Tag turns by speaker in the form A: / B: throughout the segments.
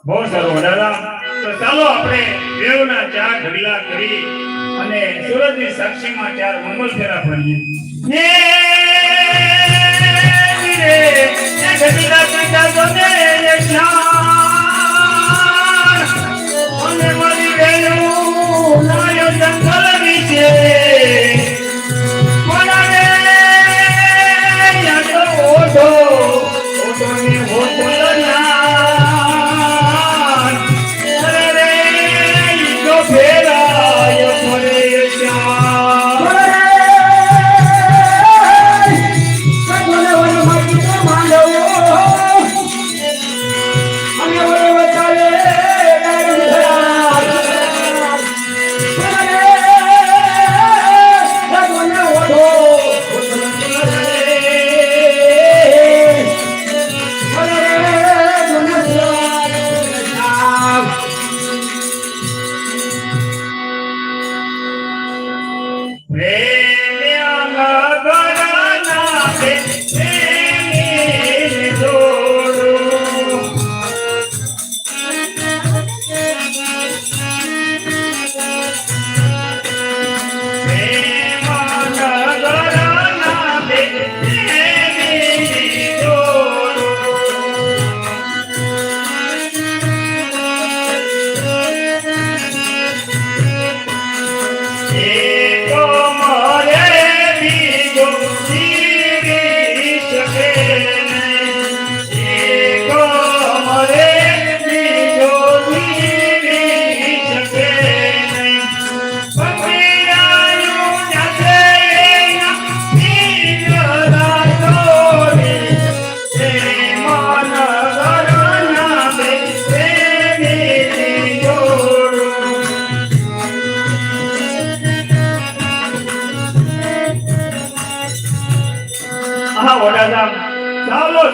A: બહુ સારું દાદા. તો ચાલો આપણે દેવના ચાર ઢગલા કરી અને સૂરજની સાક્ષીમાં ચાર મંગલ ફેરા ફરીએ. ઢગલા ઢગલા જોને અને મળી ગયું નાયો જંગલ નીચે મને યાદ ઓઢો ઓઢો ને ઓઢો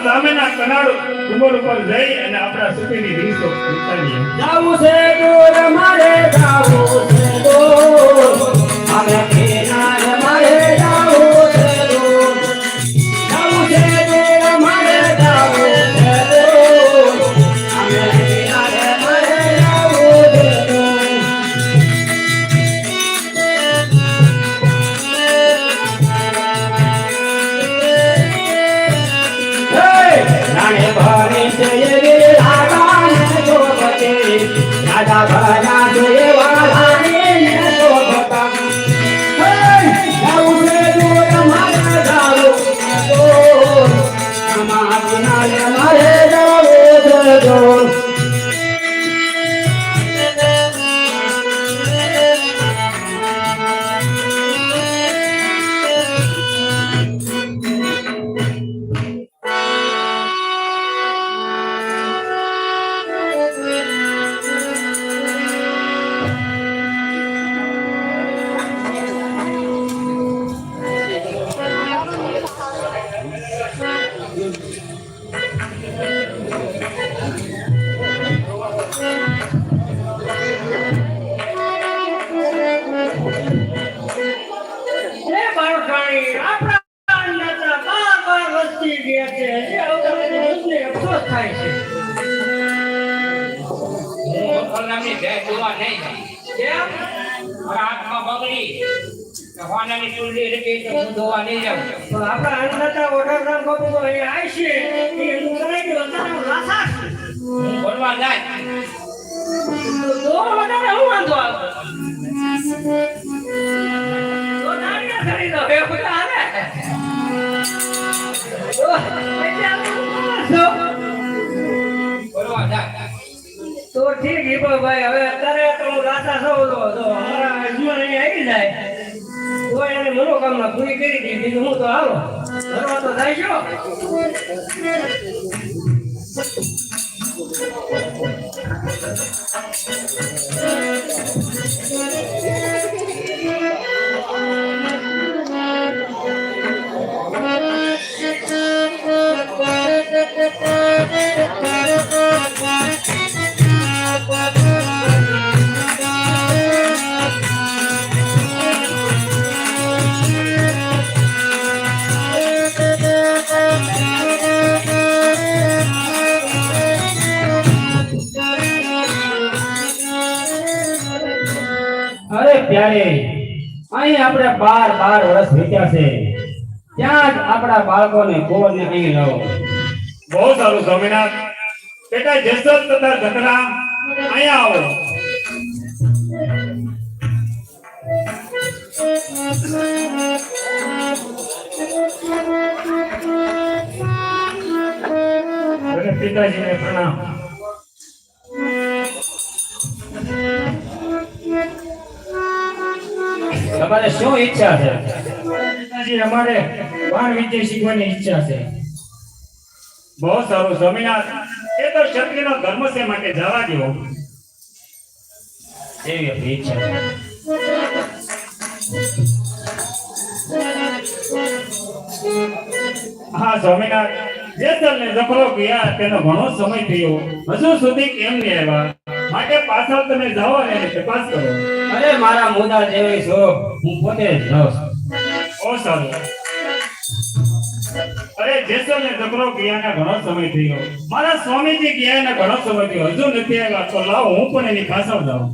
A: સામેના કનાડો ડુંગર ઉપર જઈ અને આપણા સુખીની રીતો વિચારીએ. જાવું છે દૂર મારે જાવું છે દૂર અમે કિનારે મારે જાવું છે દૂર જાવું છે દૂર મારે જાવું છે દૂર અમે કિનારે મારે જાવું છે દૂર. રાણે ભરે છે એ રાધાને શોભતે રાધા ભરા છે વાલાને શોભતા જાવું છે દૂર મારે જાવું છે દૂર અમારા કિનારે મારે જાવું છે દૂર. તો ઠીક હી ભાઈ હવે અત્યારે તો રાતા સૌ તો અમારા જીવન અહીં આવી જાય તો એને મનોકામના પૂરી કરી દીધી. બીજું હું તો હાલો ફરવા તો જાય છો.
B: આપણે 12 વર્ષ વીત્યા છે ત્યાં જ આપણા બાળકોને કુંવરને અહીં લાવો.
A: બહુ સારું સ્વામિનાથ. બેટા જેસલ તથા ધતરા અહીંયા આવો. અને પિતાજીને પ્રણામ.
B: તમારે શું ઈચ્છા છે?
A: પિતાજી અમારે બાણ વિદ્યા શીખવાની ઈચ્છા છે. બહુ સારું સ્વામિનાથ. એ તો ક્ષત્રિયનો ધર્મ છે માટે જવા દો.
B: એવી આપણી ઈચ્છા છે.
A: હા સ્વામિનાથ. જેસલને જફરો ગયા તેનો ઘણો સમય થયો, હજુ સુધી કેમ નહીં આવ્યા? માટે પાછળ તમે જાઓ અને એની તપાસ કરો.
B: અરે મારા મુદા જેવી છો, હું પોતે જ જાઉં છું.
A: બહુ સારું. અરે જેસલને જફરો ગયાના ઘણો સમય થયો, મારા સ્વામીજી ગયાના ઘણો સમય થયો, હજુ નથી આવ્યા. તો લાવો હું પણ એની પાછળ જાઉં.